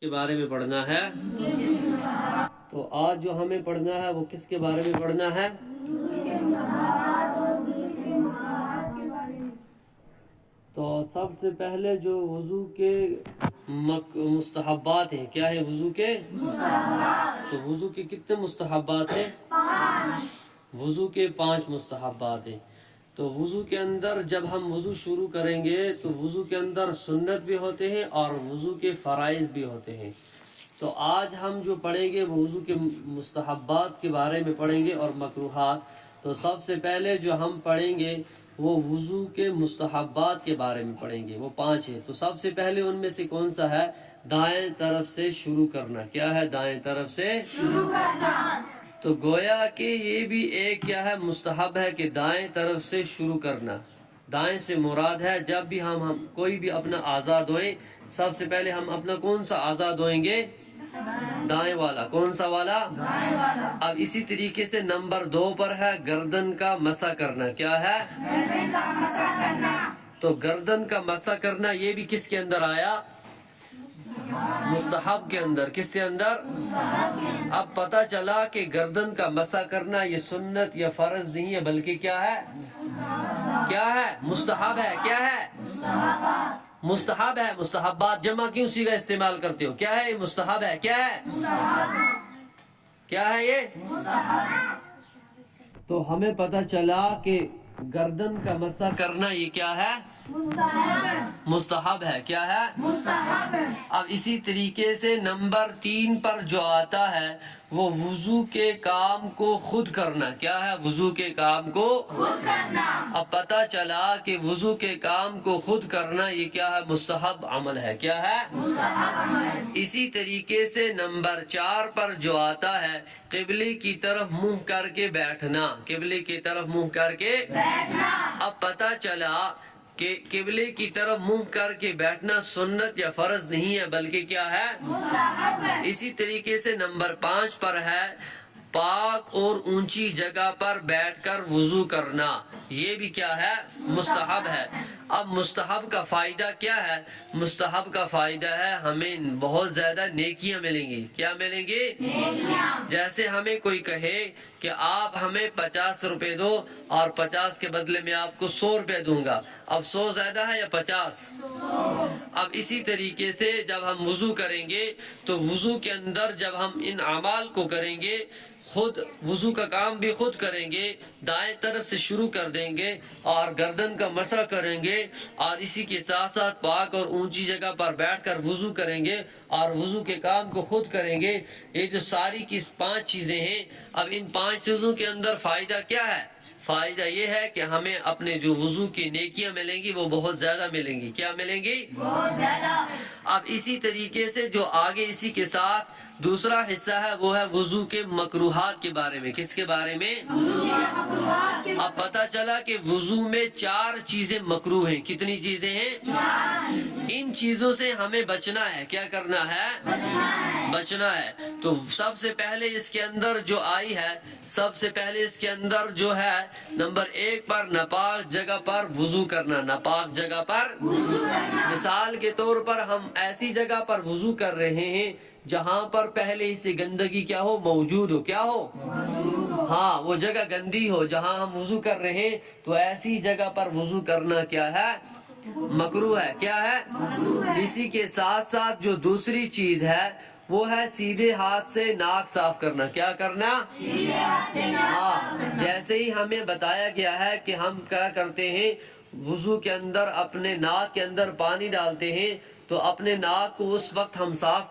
کے بارے میں پڑھنا ہے. تو آج جو ہمیں پڑھنا ہے وہ کس کے بارے میں پڑھنا ہے؟ تو سب سے پہلے جو وضو کے مستحبات ہیں، کیا ہے وضو کے مستحبات؟ تو وضو کے کتنے مستحبات ہیں؟ 5. وضو کے 5 مستحبات ہیں. تو وضو کے اندر جب ہم وضو شروع کریں گے تو وضو کے اندر سنت بھی ہوتے ہیں اور وضو کے فرائض بھی ہوتے ہیں. تو آج ہم جو پڑھیں گے وہ وضو کے مستحبات کے بارے میں پڑھیں گے اور مکروہات. تو سب سے پہلے جو ہم پڑھیں گے وہ وضو کے مستحبات کے بارے میں پڑھیں گے، وہ 5 ہیں. تو سب سے پہلے ان میں سے کون سا ہے؟ دائیں طرف سے شروع کرنا. کیا ہے؟ دائیں طرف سے شروع کرنا. تو گویا کہ یہ بھی ایک کیا ہے؟ مستحب ہے کہ دائیں طرف سے شروع کرنا. دائیں سے مراد ہے جب بھی ہم کوئی بھی اپنا اعضاء دھوئیں، سب سے پہلے ہم اپنا کون سا اعضاء دھوئیں گے؟ دائیں والا. کون سا والا؟ دائیں والا. اب اسی طریقے سے نمبر 2 پر ہے گردن کا مسح کرنا. کیا ہے؟ گردن کا مسح کرنا. تو گردن کا مسح کرنا یہ بھی کس کے اندر آیا؟ مستحب کے اندر. کس کے اندر؟ مستحب کے اندر. اب پتہ چلا کہ گردن کا مسح کرنا یہ سنت یا فرض نہیں ہے بلکہ کیا ہے؟ کیا ہے؟ مستحب ہے. کیا ہے؟ مستحب ہے. مستحبات جمع کیوں صیغہ استعمال کرتے ہو؟ کیا ہے یہ؟ مستحب ہے. کیا ہے؟ کیا ہے یہ؟ تو ہمیں پتہ چلا کہ گردن کا مسح کرنا یہ کیا ہے؟ مستحب ہے. کیا ہے؟ مستحب ہے. اب اسی طریقے سے نمبر 3 پر جو آتا ہے وہ وضو کے کام کو خود کرنا. کیا ہے؟ وضو کے کام کو خود کرنا. اب پتہ چلا کہ وضو کے کام کو خود کرنا یہ کیا ہے؟ مستحب عمل ہے. کیا ہے؟ مستحب عمل. اسی طریقے سے نمبر 4 پر جو آتا ہے قبلے کی طرف منہ کر کے بیٹھنا. قبلے کی طرف منہ کر کے بیٹھنا. اب پتہ چلا کہ قبلے کی طرف منہ کر کے بیٹھنا سنت یا فرض نہیں ہے بلکہ کیا ہے؟ مستحب ہے. اسی طریقے سے نمبر 5 پر ہے پاک اور اونچی جگہ پر بیٹھ کر وضو کرنا. یہ بھی کیا ہے؟ مستحب ہے. اب مستحب کا فائدہ کیا ہے؟ مستحب کا فائدہ ہے ہمیں بہت زیادہ نیکیاں ملیں گی. کیا ملیں گی؟ نیکیاں. جیسے ہمیں کوئی کہے کہ آپ ہمیں 50 روپے دو اور 50 کے بدلے میں آپ کو 100 روپے دوں گا. اب 100 زیادہ ہے یا 50؟ اب اسی طریقے سے جب ہم وضو کریں گے تو وضو کے اندر جب ہم ان اعمال کو کریں گے خود وضو کا کام بھی خود کریں گے، دائیں طرف سے شروع کر دیں گے اور گردن کا مسح کریں گے اور اسی کے ساتھ ساتھ پاک اور اونچی جگہ پر بیٹھ کر وضو کریں گے اور وضو کے کام کو خود کریں گے. یہ جو ساری کی 5 چیزیں ہیں، اب ان 5 چیزوں کے اندر فائدہ کیا ہے؟ فائدہ یہ ہے کہ ہمیں اپنے جو وضو کی نیکیاں ملیں گی وہ بہت زیادہ ملیں گی. کیا ملیں گی؟ بہت زیادہ. اب اسی طریقے سے جو آگے اسی کے ساتھ دوسرا حصہ ہے وہ ہے وضو کے مکروہات کے بارے میں. کس کے بارے میں؟ اب پتہ چلا کہ وضو میں 4 چیزیں مکروہ ہیں. کتنی چیزیں ہیں؟ 4. ان چیزوں سے ہمیں بچنا ہے. کیا کرنا ہے؟ بچنا ہے. تو سب سے پہلے اس کے اندر جو آئی ہے، سب سے پہلے اس کے اندر جو ہے نمبر 1 پر ناپاک جگہ پر وضو کرنا. ناپاک جگہ پر وضو کرنا. مثال کے طور پر ہم ایسی جگہ پر وضو کر رہے ہیں جہاں پر پہلے ہی سے گندگی کیا ہو؟ موجود ہو. کیا ہو؟ ہاں، وہ جگہ گندی ہو جہاں ہم وضو کر رہے ہیں تو ایسی جگہ پر وضو کرنا کیا ہے؟ مکروہ ہے. کیا ہے؟ اسی کے ساتھ ساتھ جو دوسری چیز ہے وہ ہے سیدھے ہاتھ سے ناک صاف کرنا. کیا کرنا؟ سیدھے ہاتھ سے ناک صاف کرنا. جیسے ہی ہمیں بتایا گیا ہے کہ ہم کیا کرتے ہیں وضو کے اندر اپنے ناک کے اندر پانی ڈالتے ہیں تو اپنے ناک کو اس وقت ہم صاف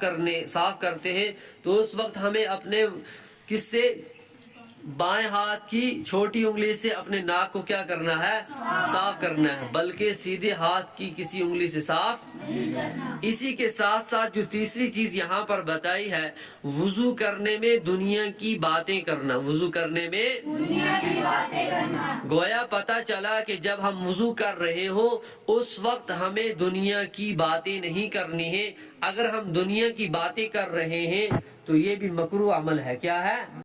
کرتے ہیں تو اس وقت ہمیں اپنے کس سے؟ بائیں ہاتھ کی چھوٹی انگلی سے اپنے ناک کو کیا کرنا ہے؟ صاف کرنا ہے، بلکہ سیدھے ہاتھ کی کسی انگلی سے صاف نہیں کرنا. اسی کے ساتھ ساتھ جو تیسری چیز یہاں پر بتائی ہے وضو کرنے میں دنیا کی باتیں کرنا. وضو کرنے میں دنیا کی باتیں کرنا. گویا پتہ چلا کہ جب ہم وضو کر رہے ہو اس وقت ہمیں دنیا کی باتیں نہیں کرنی ہے. اگر ہم دنیا کی باتیں کر رہے ہیں تو یہ بھی مکروہ عمل ہے. کیا ہے؟